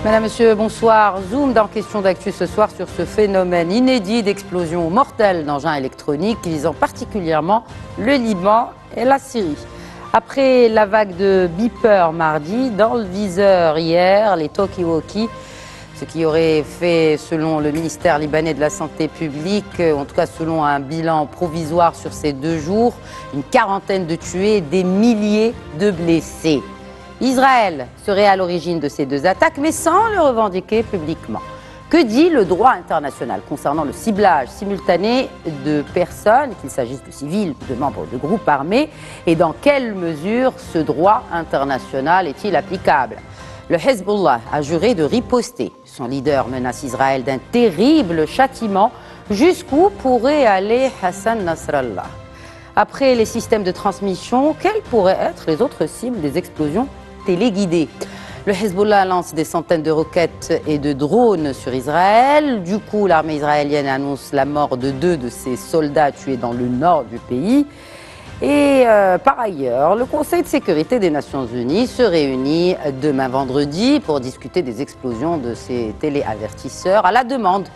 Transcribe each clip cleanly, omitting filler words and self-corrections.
Madame, Monsieur, bonsoir. Zoom dans Question d'actu ce soir sur ce phénomène inédit d'explosion mortelle d'engins électroniques visant particulièrement le Liban et la Syrie. Après la vague de beepers mardi, dans le viseur hier, les talkie-walkie, ce qui aurait fait, selon le ministère libanais de la Santé publique, en tout cas selon un bilan provisoire sur ces 2 jours, une quarantaine de tués et des milliers de blessés. Israël serait à l'origine de ces 2 attaques, mais sans le revendiquer publiquement. Que dit le droit international concernant le ciblage simultané de personnes, qu'il s'agisse de civils ou de membres de groupes armés, et dans quelle mesure ce droit international est-il applicable? Le Hezbollah a juré de riposter. Son leader menace Israël d'un terrible châtiment. Jusqu'où pourrait aller Hassan Nasrallah? Après les systèmes de transmission, quelles pourraient être les autres cibles des explosions téléguidées? Le Hezbollah lance des centaines de roquettes et de drones sur Israël. Du coup, l'armée israélienne annonce la mort de 2 de ses soldats tués dans le nord du pays. Et par ailleurs, le Conseil de sécurité des Nations Unies se réunit demain vendredi pour discuter des explosions de ces téléavertisseurs à la demande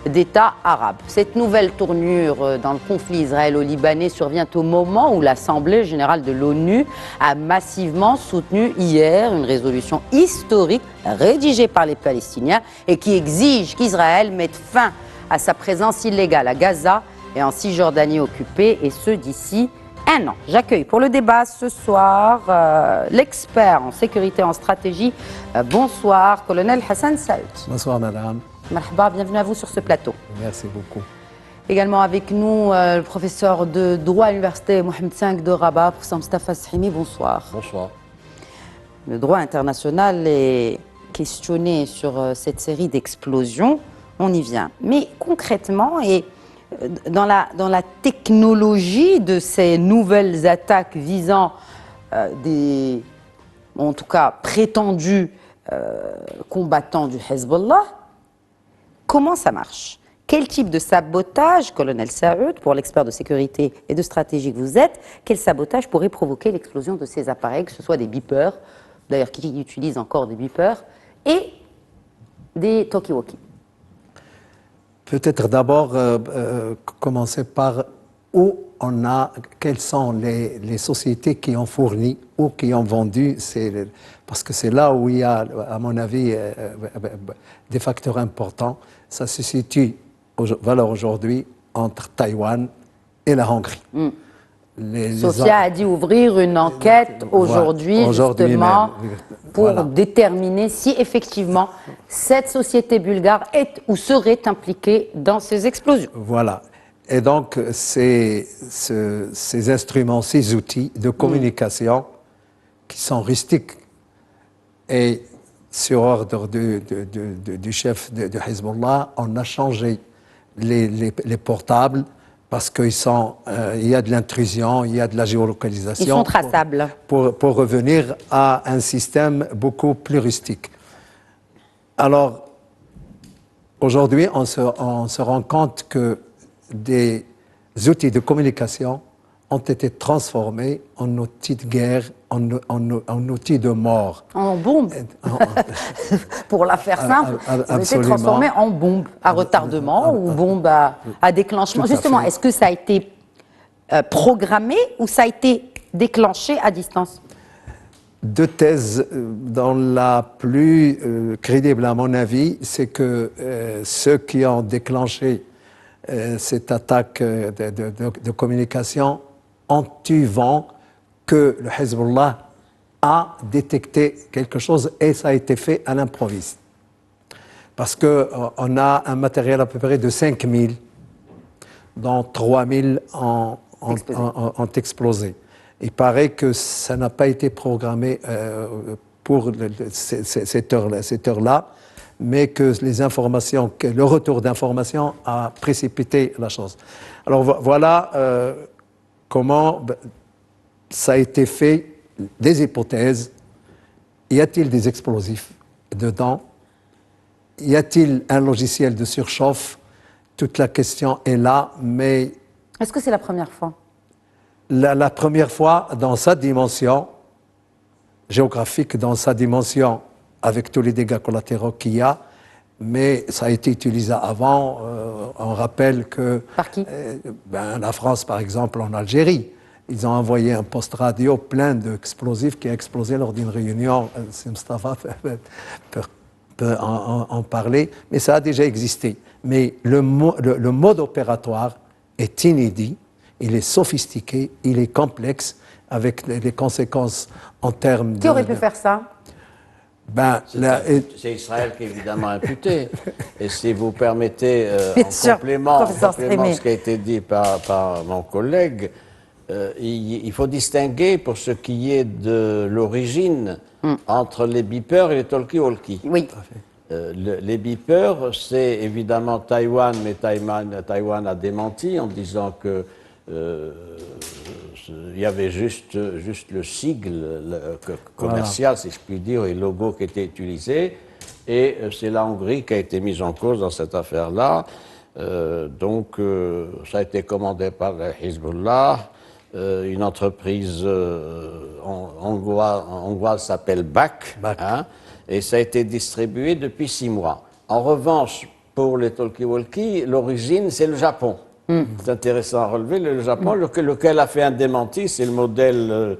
d'États arabes. Cette nouvelle tournure dans le conflit israélo-libanais survient au moment où l'Assemblée générale de l'ONU a massivement soutenu hier une résolution historique rédigée par les Palestiniens et qui exige qu'Israël mette fin à sa présence illégale à Gaza et en Cisjordanie occupée, et ce d'ici 1 an. J'accueille pour le débat ce soir l'expert en sécurité et en stratégie. Bonsoir, colonel Hassan Saoud. Bonsoir, madame. Marhaba, bienvenue à vous sur ce plateau. Merci beaucoup. Également avec nous, le professeur de droit à l'université Mohamed V de Rabat, professeur Mustafa Sahimi. Bonsoir. Bonsoir. Le droit international est questionné sur cette série d'explosions. On y vient. Mais concrètement, et dans la technologie de ces nouvelles attaques visant en tout cas prétendus combattants du Hezbollah, comment ça marche? Quel type de sabotage, colonel Saoud, pour l'expert de sécurité et de stratégie que vous êtes, quel sabotage pourrait provoquer l'explosion de ces appareils, que ce soit des beepers, d'ailleurs qui utilisent encore des beepers, et des talkie-walkie? Peut-être d'abord commencer par quelles sont les sociétés qui ont fourni ou qui ont vendu, parce que c'est là où il y a, à mon avis, des facteurs importants. Ça se situe aujourd'hui entre Taïwan et la Hongrie. Sofia a dit ouvrir une enquête aujourd'hui justement pour déterminer si effectivement cette société bulgare est ou serait impliquée dans ces explosions. Voilà. Et donc, ces instruments, ces outils de communication qui sont rustiques et sur ordre du chef de Hezbollah, on a changé les portables parce qu'il y a de l'intrusion, il y a de la géolocalisation. Ils sont traçables. Pour revenir à un système beaucoup plus rustique. Alors, aujourd'hui, on se rend compte que des outils de communication ont été transformés en outils de guerre, en outils de mort. En bombes. Pour la faire simple, ça a été transformé en bombes à retardement ou bombes à déclenchement. Justement, est-ce que ça a été programmé ou ça a été déclenché à distance? 2 thèses, dans la plus crédible à mon avis, c'est que ceux qui ont déclenché cette attaque de communication ont eu vent que le Hezbollah a détecté quelque chose et ça a été fait à l'improviste. Parce qu'on a un matériel à peu près de 5000, dont 3000 ont explosé. Il paraît que ça n'a pas été programmé pour cette heure-là, mais que le retour d'informations a précipité la chose. Alors voilà comment ça a été fait, des hypothèses. Y a-t-il des explosifs dedans? Y a-t-il un logiciel de surchauffe toute la question est là, mais Est-ce que c'est la première fois? la première fois dans sa dimension géographique, dans sa dimension avec tous les dégâts collatéraux qu'il y a, mais ça a été utilisé avant. On rappelle que Par qui? la France, par exemple, en Algérie, ils ont envoyé un poste radio plein d'explosifs qui a explosé lors d'une réunion. Si Mustafa peut en parler, mais ça a déjà existé. Mais le mode opératoire est inédit, il est sophistiqué, il est complexe, avec les conséquences en termes Qui aurait pu faire ça? C'est Israël qui est évidemment imputé. Et si vous permettez, Bien en sûr, complément professeur de Strémé. ce qui a été dit par mon collègue, il faut distinguer pour ce qui est de l'origine entre les beepers et les talkie-walkie. Oui. Les beepers, c'est évidemment Taïwan, mais Taïwan a démenti en disant que il y avait juste le sigle commercial, si je puis dire, et le logo qui était utilisé. Et c'est la Hongrie qui a été mise en cause dans cette affaire-là. Donc, ça a été commandé par le Hezbollah. Une entreprise hongroise s'appelle BAC. Hein, et ça a été distribué depuis 6 mois. En revanche, pour les talkie-walkie, l'origine, c'est le Japon. C'est intéressant à relever. Le Japon, lequel a fait un démenti, c'est le modèle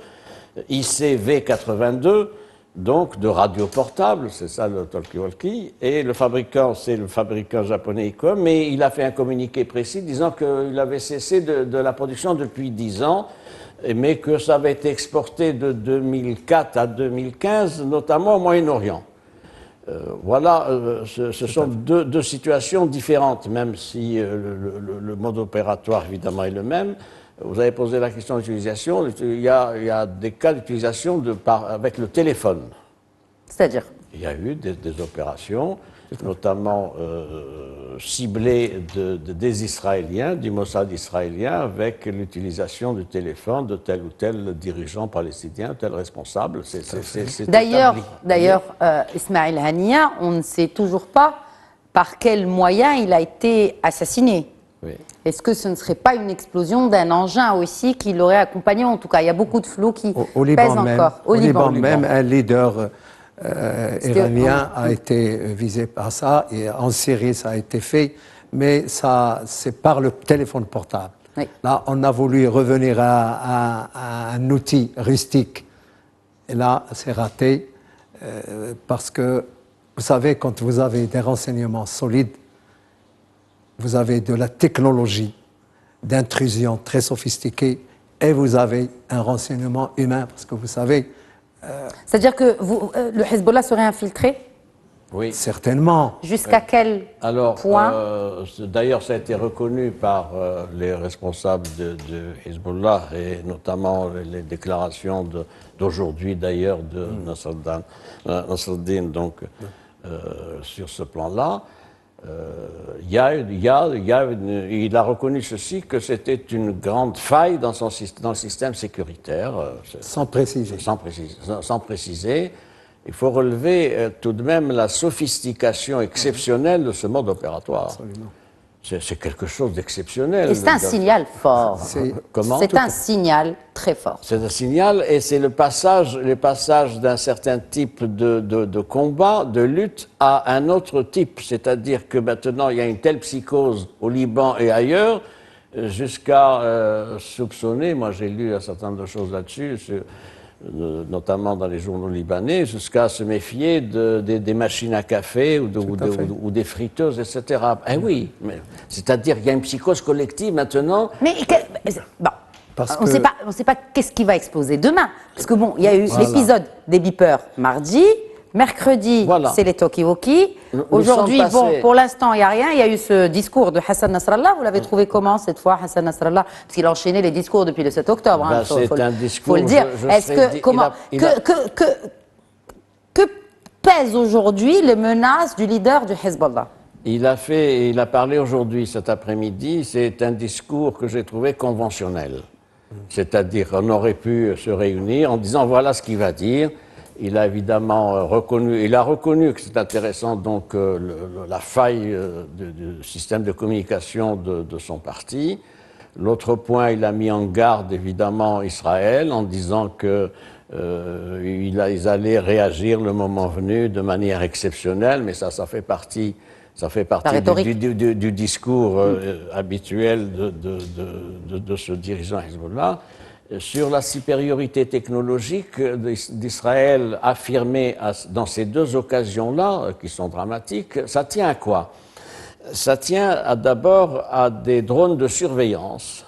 ICV82, donc de radio portable, c'est ça le talkie-walkie. Et le fabricant, c'est le fabricant japonais ICOM, mais il a fait un communiqué précis disant qu'il avait cessé de la production depuis 10 ans, mais que ça avait été exporté de 2004 à 2015, notamment au Moyen-Orient. Voilà, ce sont deux situations différentes, même si le mode opératoire, évidemment, est le même. Vous avez posé la question d'utilisation. Il y a des cas d'utilisation avec le téléphone. C'est-à-dire? Il y a eu des opérations, notamment ciblées des Israéliens, du Mossad israélien, avec l'utilisation du téléphone de tel ou tel dirigeant palestinien, tel responsable. D'ailleurs, Ismaël Haniyeh, on ne sait toujours pas par quel moyen il a été assassiné. Oui. Est-ce que ce ne serait pas une explosion d'un engin aussi qui l'aurait accompagné? En tout cas, il y a beaucoup de flou qui pèsent encore. Au Liban même, un leader iranien a été visé par ça, et en Syrie ça a été fait, mais ça c'est par le téléphone portable. Oui. Là, on a voulu revenir à un outil rustique, et là c'est raté, parce que vous savez, quand vous avez des renseignements solides, vous avez de la technologie d'intrusion très sophistiquée, et vous avez un renseignement humain, parce que vous savez... C'est-à-dire que le Hezbollah serait infiltré? Oui. Certainement. Jusqu'à quel point? D'ailleurs, ça a été reconnu par les responsables de Hezbollah, et notamment les déclarations d'aujourd'hui, d'ailleurs, de Nasreddin, donc, sur ce plan-là. Il a reconnu ceci, que c'était une grande faille dans le système sécuritaire. Sans préciser. Sans préciser. Il faut relever tout de même la sophistication exceptionnelle de ce mode opératoire. Absolument. C'est quelque chose d'exceptionnel. Et c'est un signal fort. Comment? C'est un signal très fort. C'est un signal, et c'est le passage d'un certain type de combat, de lutte, à un autre type. C'est-à-dire que maintenant, il y a une telle psychose au Liban et ailleurs, jusqu'à soupçonner, moi j'ai lu un certain nombre de choses là-dessus, notamment dans les journaux libanais, jusqu'à se méfier des machines à café ou des friteuses, etc. Eh oui, c'est-à-dire qu'il y a une psychose collective maintenant. Mais bon, on ne sait pas qu'est-ce qui va exploser demain. Parce que bon, il y a eu l'épisode des beepers mardi. Mercredi, c'est les talkie-walkie. Aujourd'hui, bon, pour l'instant, il n'y a rien. Il y a eu ce discours de Hassan Nasrallah. Vous l'avez trouvé comment cette fois, Hassan Nasrallah? Parce qu'il a enchaîné les discours depuis le 7 octobre. C'est un discours. Il faut le dire. Que pèsent aujourd'hui les menaces du leader du Hezbollah? Il a parlé aujourd'hui, cet après-midi. C'est un discours que j'ai trouvé conventionnel. C'est-à-dire qu'on aurait pu se réunir en disant voilà ce qu'il va dire. Il a évidemment reconnu que c'est intéressant donc la faille du système de communication de son parti. L'autre point, il a mis en garde évidemment Israël en disant que ils allaient réagir le moment venu de manière exceptionnelle, mais ça fait partie du discours habituel de ce dirigeant Hezbollah. Sur la supériorité technologique d'Israël affirmée dans ces deux occasions-là, qui sont dramatiques, ça tient à quoi? Ça tient d'abord à des drones de surveillance.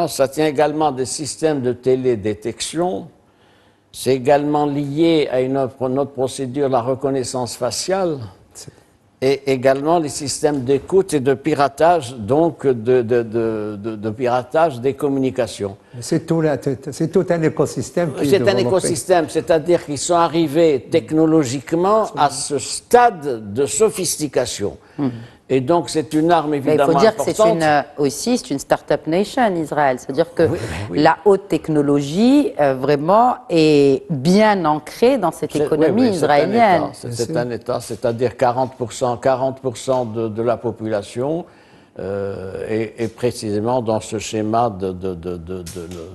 Ça tient également à des systèmes de télédétection. C'est également lié à une autre procédure, la reconnaissance faciale, et également les systèmes d'écoute et de piratage, donc de piratage des communications. C'est tout un écosystème. C'est un écosystème, c'est-à-dire qu'ils sont arrivés technologiquement à ce stade de sophistication. Et donc c'est une arme évidemment importante. Il faut dire que c'est une start-up nation, Israël. C'est-à-dire que la haute technologie vraiment est bien ancrée dans cette économie israélienne. C'est un État, c'est-à-dire 40% de la population est précisément dans ce schéma de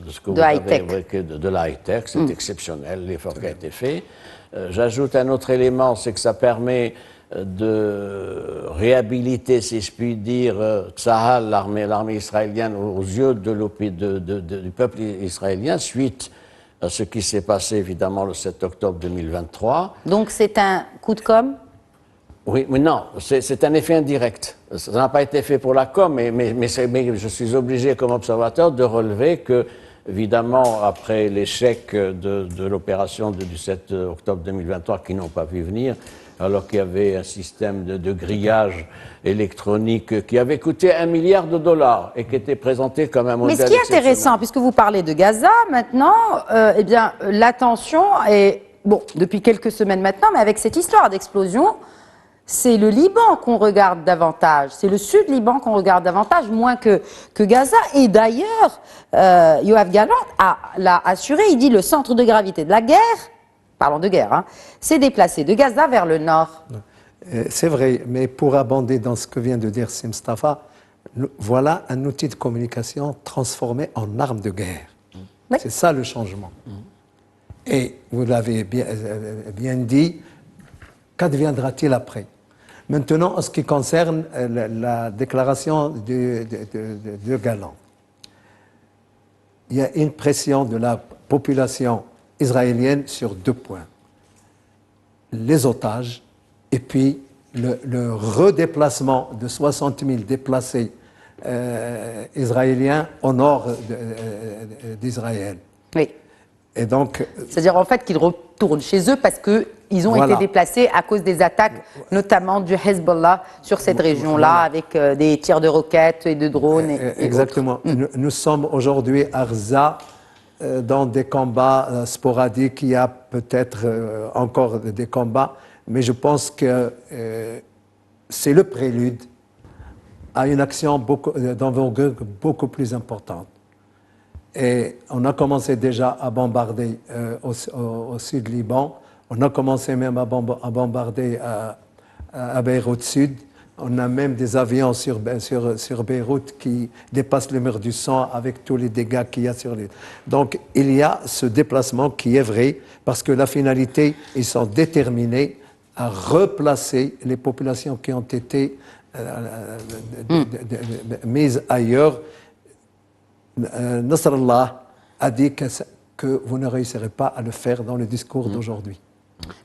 ce que vous avez évoqué, de la high-tech. C'est exceptionnel, l'effort qui a été fait. J'ajoute un autre élément, c'est que ça permet de réhabiliter, si je puis dire, Tsahal, l'armée israélienne, aux yeux du peuple israélien, suite à ce qui s'est passé évidemment le 7 octobre 2023. Donc c'est un coup de com'? Oui, mais non, c'est un effet indirect. Ça n'a pas été fait pour la com', mais je suis obligé comme observateur de relever que, évidemment, après l'échec de l'opération du 7 octobre 2023, qui n'ont pas vu venir, alors qu'il y avait un système de grillage électronique qui avait coûté $1 milliard et qui était présenté comme un modèle. Mais ce qui est intéressant, puisque vous parlez de Gaza maintenant, eh bien, l'attention est, bon, depuis quelques semaines maintenant, mais avec cette histoire d'explosion, c'est le Liban qu'on regarde davantage, c'est le sud Liban qu'on regarde davantage, moins que Gaza. Et d'ailleurs, Yoav Gallant l'a assuré, il dit le centre de gravité de la guerre, parlons de guerre, s'est déplacé de Gaza vers le nord. C'est vrai, mais pour abonder dans ce que vient de dire Mustafa, voilà un outil de communication transformé en arme de guerre. Oui. C'est ça le changement. Et vous l'avez bien dit, qu'adviendra-t-il après? Maintenant, en ce qui concerne la déclaration de Galland, il y a une pression de la population israélienne sur deux points. Les otages et puis le redéplacement de 60 000 déplacés israéliens au nord d'Israël. Oui. Et donc, c'est-à-dire en fait qu'ils retournent chez eux parce qu'ils ont été déplacés à cause des attaques, notamment du Hezbollah sur cette région-là, avec des tirs de roquettes et de drones. Exactement. Nous sommes aujourd'hui à Arza, dans des combats sporadiques. Il y a peut-être encore des combats, mais je pense que c'est le prélude à une action d'envergure beaucoup plus importante. Et on a commencé déjà à bombarder au sud Liban, on a commencé même à bombarder à Beyrouth Sud. On a même des avions sur Beyrouth qui dépassent le mur du sang avec tous les dégâts qu'il y a sur les... Donc, il y a ce déplacement qui est vrai, parce que la finalité, ils sont déterminés à replacer les populations qui ont été mises ailleurs. Nasrallah a dit que vous ne réussirez pas à le faire dans le discours d'aujourd'hui.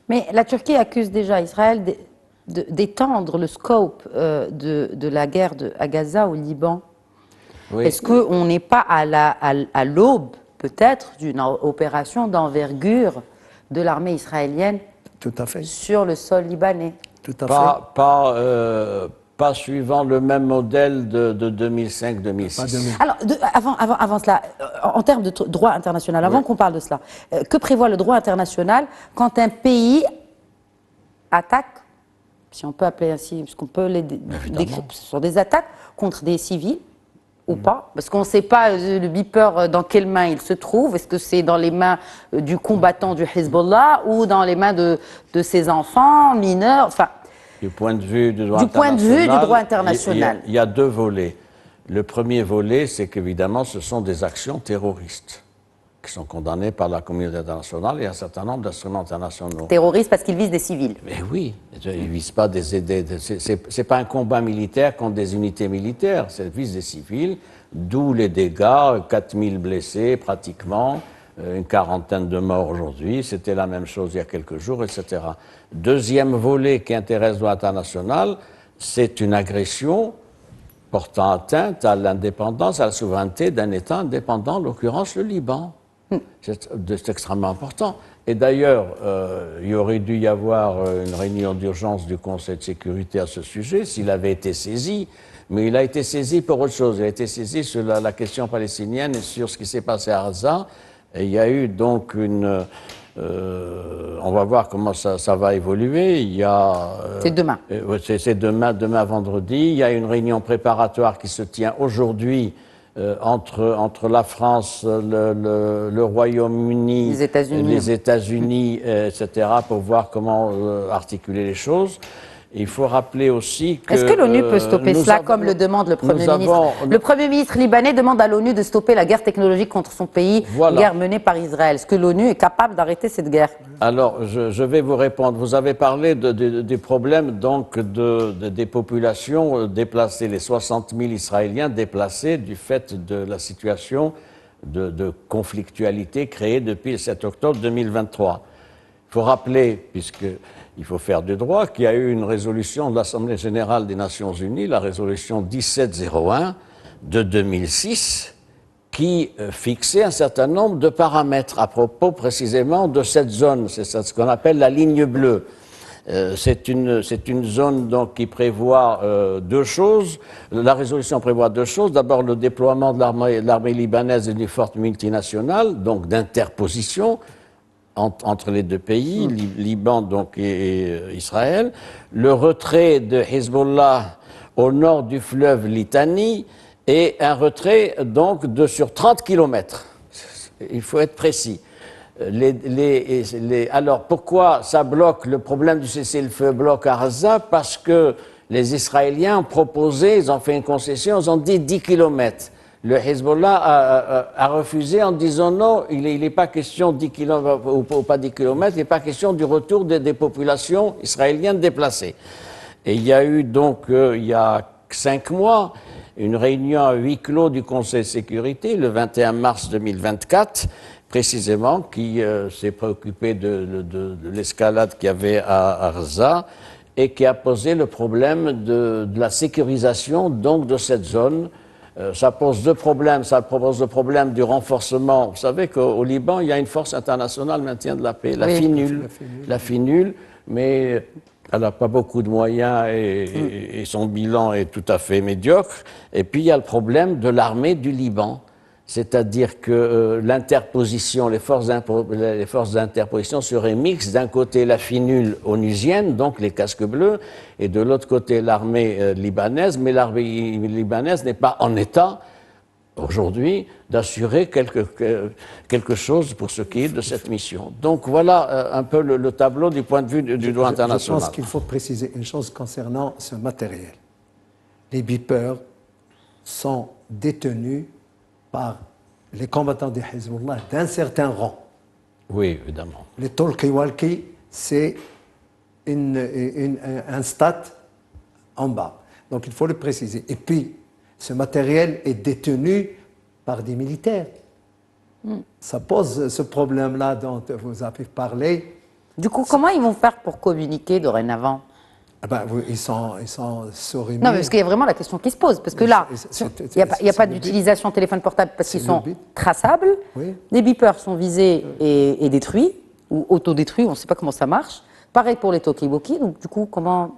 Mais la Turquie accuse déjà Israël d'étendre le scope de la guerre à Gaza, au Liban. Oui. Est-ce qu'on n'est pas à l'aube, peut-être, d'une opération d'envergure de l'armée israélienne sur le sol libanais? Tout à fait. Pas suivant le même modèle de 2005-2006. Alors, avant cela, en termes de droit international, avant qu'on parle de cela, que prévoit le droit international quand un pays attaque, si on peut appeler ainsi, parce qu'on peut les décrire, ce sont des attaques contre des civils, ou pas? Parce qu'on ne sait pas le beeper dans quelles mains il se trouve. Est-ce que c'est dans les mains du combattant du Hezbollah ou dans les mains de ses enfants mineurs? Enfin, du point de vue du droit international. Il y a deux volets. Le premier volet, c'est qu'évidemment, ce sont des actions terroristes qui sont condamnées par la communauté internationale et un certain nombre d'instruments internationaux. Terroristes parce qu'ils visent des civils. Mais oui, ils ne visent pas c'est pas un combat militaire contre des unités militaires, ça vise des civils, d'où les dégâts, 4000 blessés pratiquement, une quarantaine de morts aujourd'hui, c'était la même chose il y a quelques jours, etc. Deuxième volet qui intéresse le droit international, c'est une agression portant atteinte à l'indépendance, à la souveraineté d'un État indépendant, en l'occurrence le Liban. C'est extrêmement important. Et d'ailleurs, il aurait dû y avoir une réunion d'urgence du Conseil de sécurité à ce sujet s'il avait été saisi, mais il a été saisi pour autre chose. Il a été saisi sur la question palestinienne et sur ce qui s'est passé à Gaza. Et il y a eu donc une... on va voir comment ça va évoluer. Il y a... c'est demain. C'est demain vendredi. Il y a une réunion préparatoire qui se tient aujourd'hui entre la France, le Royaume-Uni, les États-Unis, etc., pour voir comment articuler les choses. Il faut rappeler aussi que... Est-ce que l'ONU peut stopper cela comme le demande le Premier ministre? Le Premier ministre libanais demande à l'ONU de stopper la guerre technologique contre son pays, guerre menée par Israël. Est-ce que l'ONU est capable d'arrêter cette guerre? Alors, je vais vous répondre. Vous avez parlé des problèmes donc des populations déplacées, les 60 000 Israéliens déplacés du fait de la situation de conflictualité créée depuis le 7 octobre 2023. Il faut rappeler, puisqu'il faut faire du droit, qu'il y a eu une résolution de l'Assemblée générale des Nations unies, la résolution 1701 de 2006, qui fixait un certain nombre de paramètres à propos précisément de cette zone. C'est ce qu'on appelle la ligne bleue. C'est une zone donc qui prévoit deux choses. La résolution prévoit deux choses. D'abord, le déploiement de l'armée libanaise et d'une force multinationale, donc d'interposition entre les deux pays, Liban donc et Israël. Le retrait de Hezbollah au nord du fleuve Litani et un retrait donc sur 30 kilomètres. Il faut être précis. Alors pourquoi ça bloque, le problème du cessez-le-feu bloque à Gaza? Parce que les Israéliens ont proposé, ils ont fait une concession, ils ont dit 10 kilomètres. Le Hezbollah a refusé en disant non, il n'est pas question de 10 kilomètres ou pas 10 kilomètres, il n'est pas question du retour des populations israéliennes déplacées. Et il y a eu donc, il y a 5 mois, une réunion à huis clos du Conseil de sécurité, le 21 mars 2024, précisément, qui s'est préoccupé de l'escalade qu'il y avait à Gaza et qui a posé le problème de la sécurisation donc de cette zone. Ça pose deux problèmes. Ça pose le problème du renforcement. Vous savez qu'au Liban, il y a une force internationale de maintien de la paix, la FINUL, mais elle n'a pas beaucoup de moyens et son bilan est tout à fait médiocre. Et puis il y a le problème de l'armée du Liban. C'est-à-dire que l'interposition, les forces d'interposition seraient mixtes. D'un côté, la FINUL onusienne, donc les casques bleus, et de l'autre côté, l'armée libanaise. Mais l'armée libanaise n'est pas en état, aujourd'hui, d'assurer quelque chose pour ce qui est de cette mission. Donc voilà un peu le tableau du point de vue du droit international. Je pense qu'il faut préciser une chose concernant ce matériel. Les beepers sont détenus par les combattants du Hezbollah d'un certain rang. Oui, évidemment. Les talkie-walkie, c'est un stade en bas. Donc il faut le préciser. Et puis, ce matériel est détenu par des militaires. Ça pose ce problème-là dont vous avez parlé. Du coup, comment ils vont faire pour communiquer dorénavant? Ils sont souris. Non, mais parce qu'il y a vraiment la question qui se pose. Parce que là, il n'y a pas d'utilisation téléphone portable parce qu'ils sont traçables. Oui. Les beepers sont visés et détruits, ou autodétruits, on ne sait pas comment ça marche. Pareil pour les talkie-walkie. Donc, du coup, comment...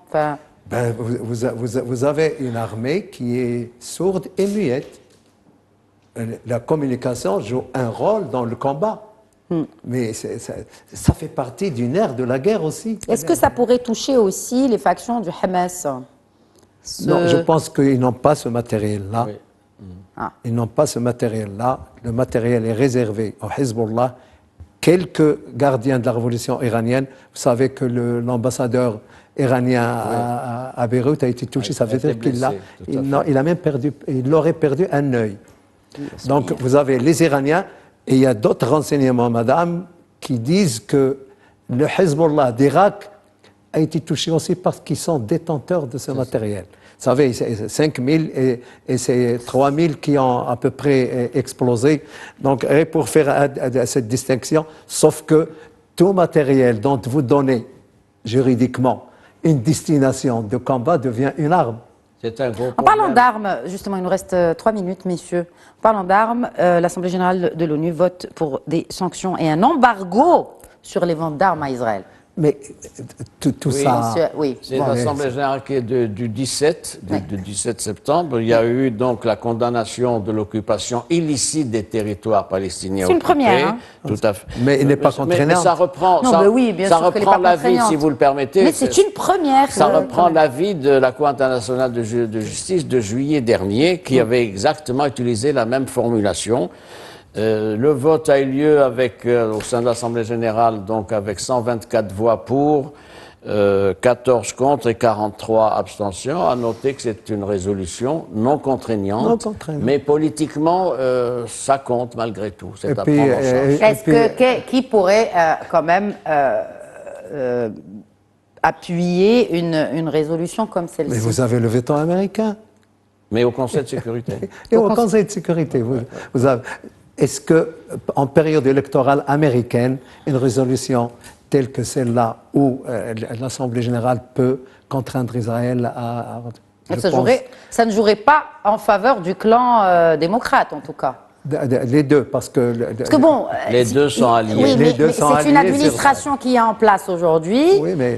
Vous avez une armée qui est sourde et muette. La communication joue un rôle dans le combat. Mais ça fait partie d'une ère de la guerre aussi. Est-ce que ça pourrait toucher aussi les factions du Hamas? Non, je pense qu'ils n'ont pas ce matériel-là. Oui. Ah. Ils n'ont pas ce matériel-là. Le matériel est réservé au Hezbollah. Quelques gardiens de la révolution iranienne, vous savez que l'ambassadeur iranien à Beyrouth a été touché, ça veut dire il a même perdu, il aurait perdu un œil. Donc vous avez les Iraniens et il y a d'autres renseignements, madame, qui disent que le Hezbollah d'Irak a été touché aussi parce qu'ils sont détenteurs de ce matériel. Vous savez, c'est 5 000 et c'est 3 000 qui ont à peu près explosé. Donc, pour faire cette distinction, sauf que tout matériel dont vous donnez juridiquement une destination de combat devient une arme. C'est un gros En parlant d'armes, justement, il nous reste 3 minutes, messieurs. En parlant d'armes, l'Assemblée générale de l'ONU vote pour des sanctions et un embargo sur les ventes d'armes à Israël. Mais tout ça... Oui. C'est l'Assemblée générale qui est du 17 septembre. Il y a eu donc la condamnation de l'occupation illicite des territoires palestiniens. C'est une première. Hein. Tout à fait. Mais il n'est pas contraignant. Mais ça reprend, non, ça, oui, bien ça sûr reprend l'avis, si vous le permettez. Mais c'est une première. Ça reprend l'avis de la Cour internationale de justice de juillet dernier, qui avait exactement utilisé la même formulation. Le vote a eu lieu au sein de l'Assemblée générale, donc avec 124 voix pour, 14 contre et 43 abstentions. À noter que c'est une résolution non contraignante, mais politiquement, ça compte malgré tout. C'est à prendre en charge. Qui pourrait quand même appuyer une résolution comme celle-ci? Mais vous avez le veto américain. Mais au Conseil de sécurité. Et au Conseil de sécurité, vous avez... Est-ce qu'en période électorale américaine, une résolution telle que celle-là, où l'Assemblée générale peut contraindre Israël à... Ça ne jouerait pas en faveur du clan démocrate, en tout cas. Les deux, parce que bon, les deux sont alliés. Oui, mais c'est une administration qui est en place aujourd'hui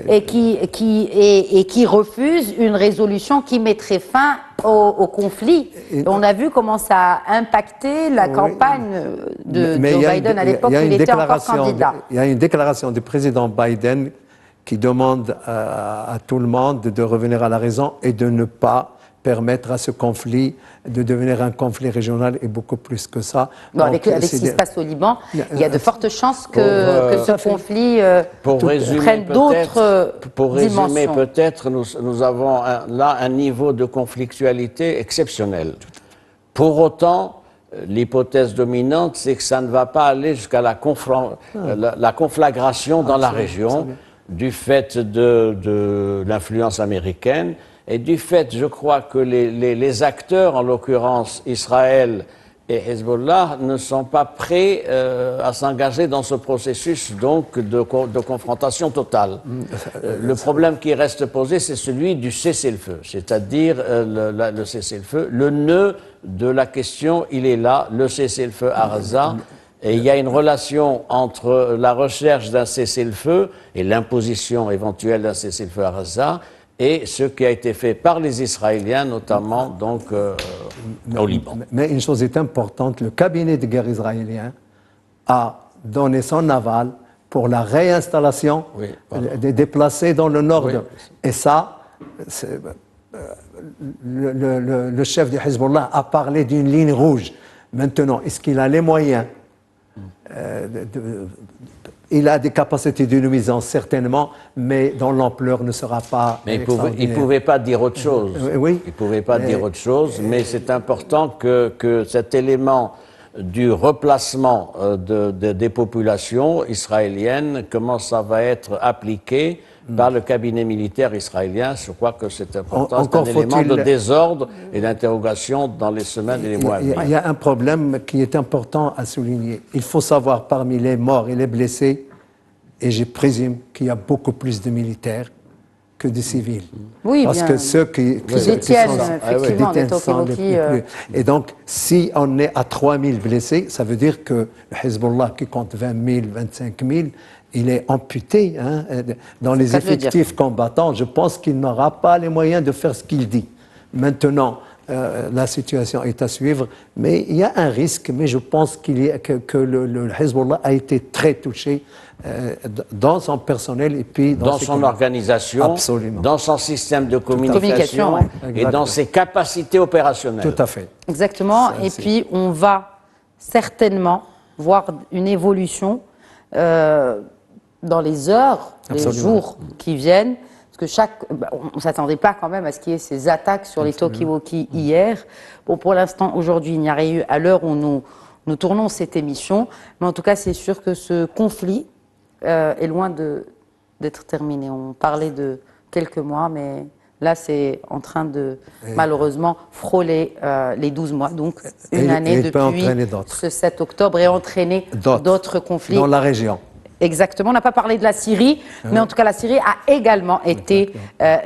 et qui refuse une résolution qui mettrait fin au conflit. On a vu comment ça a impacté la campagne de Joe Biden à l'époque où il était encore candidat. Il y a une déclaration du président Biden qui demande à tout le monde de revenir à la raison et de ne pas permettre à ce conflit de devenir un conflit régional et beaucoup plus que ça. Bon, avec ce qui se passe au Liban, il y a de fortes chances que ce conflit prenne d'autres dimensions. Pour résumer, peut-être, nous avons là un niveau de conflictualité exceptionnel. Pour autant, l'hypothèse dominante, c'est que ça ne va pas aller jusqu'à la conflagration dans la région du fait de l'influence américaine. Et du fait, je crois que les acteurs, en l'occurrence Israël et Hezbollah, ne sont pas prêts à s'engager dans ce processus donc de confrontation totale. Le problème qui reste posé, c'est celui du cessez-le-feu, c'est-à-dire le cessez-le-feu. Le nœud de la question, il est là, le cessez-le-feu à Gaza. Et il y a une relation entre la recherche d'un cessez-le-feu et l'imposition éventuelle d'un cessez-le-feu à Gaza et ce qui a été fait par les Israéliens, notamment donc au Liban. Mais une chose est importante, le cabinet de guerre israélien a donné son aval pour la réinstallation des déplacés dans le nord. Et ça, le chef du Hezbollah a parlé d'une ligne rouge. Maintenant, est-ce qu'il a les moyens il a des capacités de nuisance, certainement, mais dont l'ampleur ne sera pas. Mais il ne pouvait pas dire autre chose. Oui. Il ne pouvait pas dire autre chose, mais c'est important que cet élément du replacement des populations israéliennes, comment ça va être appliqué par le cabinet militaire israélien. Je crois que c'est important. C'est un élément de désordre et d'interrogation dans les semaines et les mois à venir. Il y a un problème qui est important à souligner. Il faut savoir parmi les morts et les blessés, et je présume qu'il y a beaucoup plus de militaires que de civils. Oui, parce bien. que ceux qui détiennent, effectivement, des plus. Et donc, si on est à 3 000 blessés, ça veut dire que le Hezbollah, qui compte 20 000, 25 000, il est amputé dans les effectifs combattants. Je pense qu'il n'aura pas les moyens de faire ce qu'il dit. Maintenant, la situation est à suivre. Mais il y a un risque, mais je pense que le Hezbollah a été très touché dans son personnel et puis dans son organisation, absolument, dans son système de communication ouais. et dans ses capacités opérationnelles. Tout à fait. Exactement. Et puis, on va certainement voir une évolution dans les heures, les jours qui viennent. Parce que on ne s'attendait pas quand même à ce qu'il y ait ces attaques sur les talkie-walkie hier. Bon, pour l'instant, aujourd'hui, il n'y a rien eu à l'heure où nous tournons cette émission. Mais en tout cas, c'est sûr que ce conflit est loin d'être terminé. On parlait de quelques mois, mais là, c'est en train de, malheureusement, frôler les 12 mois. Donc, une année depuis ce 7 octobre et entraîner d'autres conflits. Dans la région. Exactement. On n'a pas parlé de la Syrie, mais en tout cas, la Syrie a également été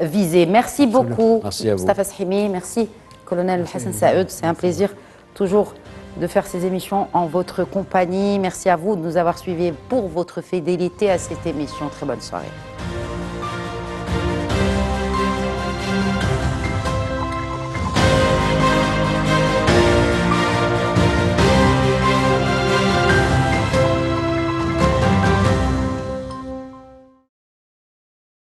visée. Merci beaucoup, Mustafa Shimi. Merci, colonel Hassan Saoud. C'est un plaisir toujours de faire ces émissions en votre compagnie. Merci à vous de nous avoir suivis pour votre fidélité à cette émission. Très bonne soirée.